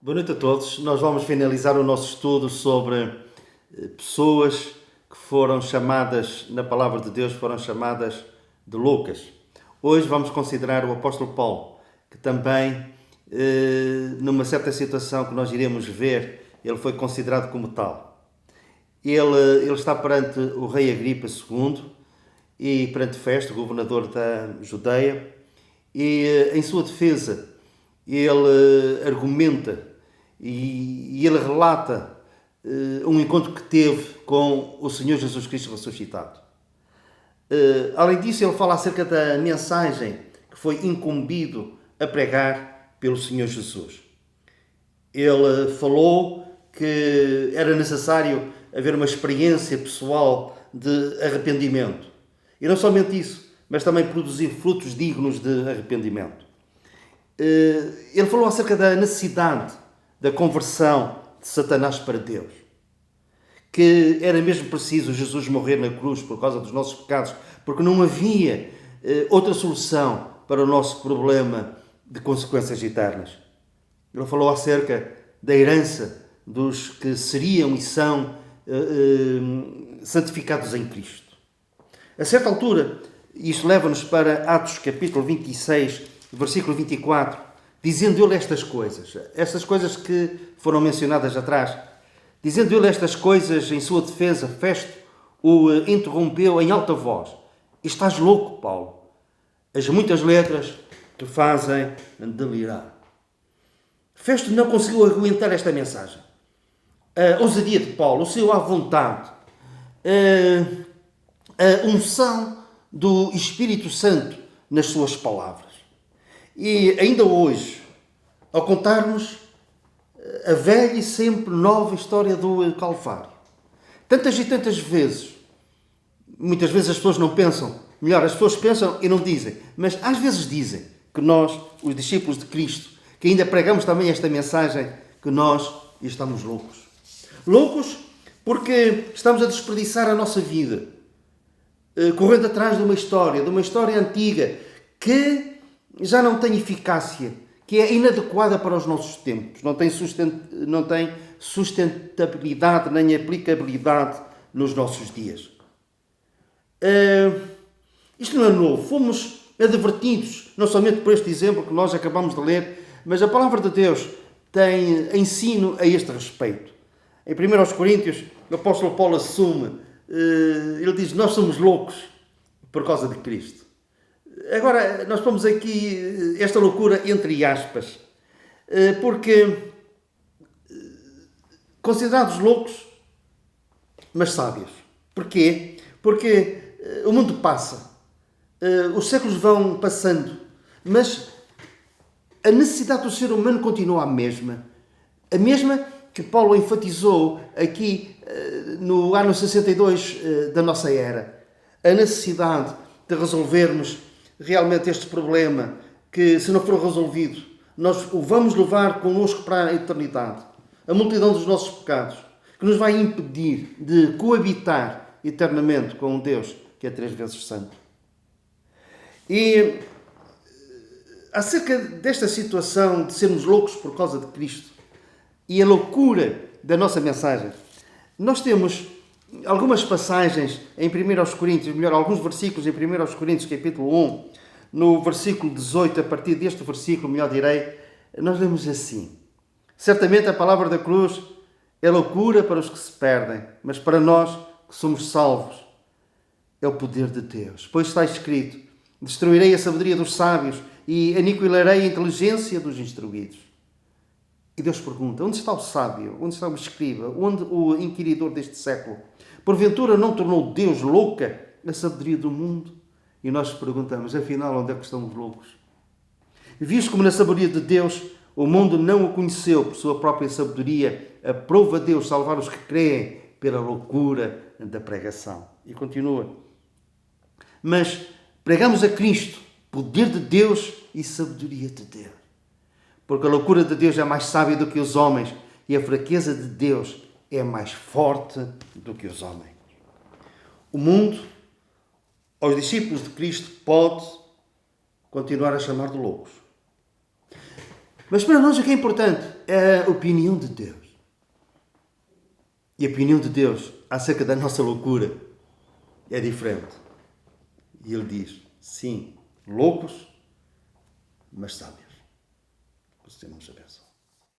Boa noite a todos. Nós vamos finalizar o nosso estudo sobre pessoas que foram chamadas, na palavra de Deus, foram chamadas de loucas. Hoje vamos considerar o apóstolo Paulo, que também, numa certa situação que nós iremos ver, ele foi considerado como tal. Ele está perante o rei Agripa II e perante Festo, governador da Judeia, e em sua defesa ele argumenta e ele relata um encontro que teve com o Senhor Jesus Cristo ressuscitado. Além disso, ele fala acerca da mensagem que foi incumbido a pregar pelo Senhor Jesus. Ele falou que era necessário haver uma experiência pessoal de arrependimento. E não somente isso, mas também produzir frutos dignos de arrependimento. Ele falou acerca da necessidade da conversão de Satanás para Deus. Que era mesmo preciso Jesus morrer na cruz por causa dos nossos pecados, porque não havia outra solução para o nosso problema de consequências eternas. Ele falou acerca da herança dos que seriam e são santificados em Cristo. A certa altura, isto leva-nos para Atos capítulo 26, versículo 24, dizendo ele estas coisas que foram mencionadas atrás. Dizendo ele estas coisas em sua defesa, Festo o interrompeu em alta voz. Estás louco, Paulo? As muitas letras te fazem delirar. Festo não conseguiu aguentar esta mensagem. A ousadia de Paulo, o seu à vontade, a unção do Espírito Santo nas suas palavras. E ainda hoje, ao contar-nos a velha e sempre nova história do Calvário, tantas e tantas vezes, muitas vezes as pessoas não pensam, melhor, as pessoas pensam e não dizem, mas às vezes dizem que nós, os discípulos de Cristo, que ainda pregamos também esta mensagem, que nós estamos loucos. Loucos porque estamos a desperdiçar a nossa vida, correndo atrás de uma história antiga, que já não tem eficácia, que é inadequada para os nossos tempos, não tem sustentabilidade nem aplicabilidade nos nossos dias. Isto não é novo. Fomos advertidos, não somente por este exemplo que nós acabamos de ler, mas a palavra de Deus tem ensino a este respeito. Em 1 Coríntios, o apóstolo Paulo assume, ele diz, nós somos loucos por causa de Cristo. Agora, nós pomos aqui esta loucura entre aspas, porque considerados loucos, mas sábios. Porquê? Porque o mundo passa, os séculos vão passando, mas a necessidade do ser humano continua a mesma que Paulo enfatizou aqui no ano 62 da nossa era. A necessidade de resolvermos realmente este problema, que se não for resolvido, nós o vamos levar connosco para a eternidade. A multidão dos nossos pecados, que nos vai impedir de coabitar eternamente com um Deus que é 3 vezes santo. E acerca desta situação de sermos loucos por causa de Cristo e a loucura da nossa mensagem, nós temos algumas passagens em 1 Coríntios, melhor, alguns versículos em 1 Coríntios, capítulo 1, no versículo 18, a partir deste versículo, melhor direi, nós lemos assim: certamente a palavra da cruz é loucura para os que se perdem, mas para nós que somos salvos é o poder de Deus. Pois está escrito, destruirei a sabedoria dos sábios e aniquilarei a inteligência dos instruídos. E Deus pergunta, onde está o sábio? Onde está o escriba? Onde o inquiridor deste século? Porventura não tornou Deus louca a sabedoria do mundo? E nós perguntamos, afinal, onde é que estamos loucos? Visto como na sabedoria de Deus, o mundo não o conheceu por sua própria sabedoria, aprova Deus salvar os que creem pela loucura da pregação. E continua. Mas pregamos a Cristo, poder de Deus e sabedoria de Deus. Porque a loucura de Deus é mais sábia do que os homens e a fraqueza de Deus é mais forte do que os homens. O mundo, aos discípulos de Cristo, pode continuar a chamar de loucos. Mas para nós o que é importante a opinião de Deus. E a opinião de Deus acerca da nossa loucura é diferente. E ele diz, sim, loucos, mas sábios. Que o Senhor nos abençoe.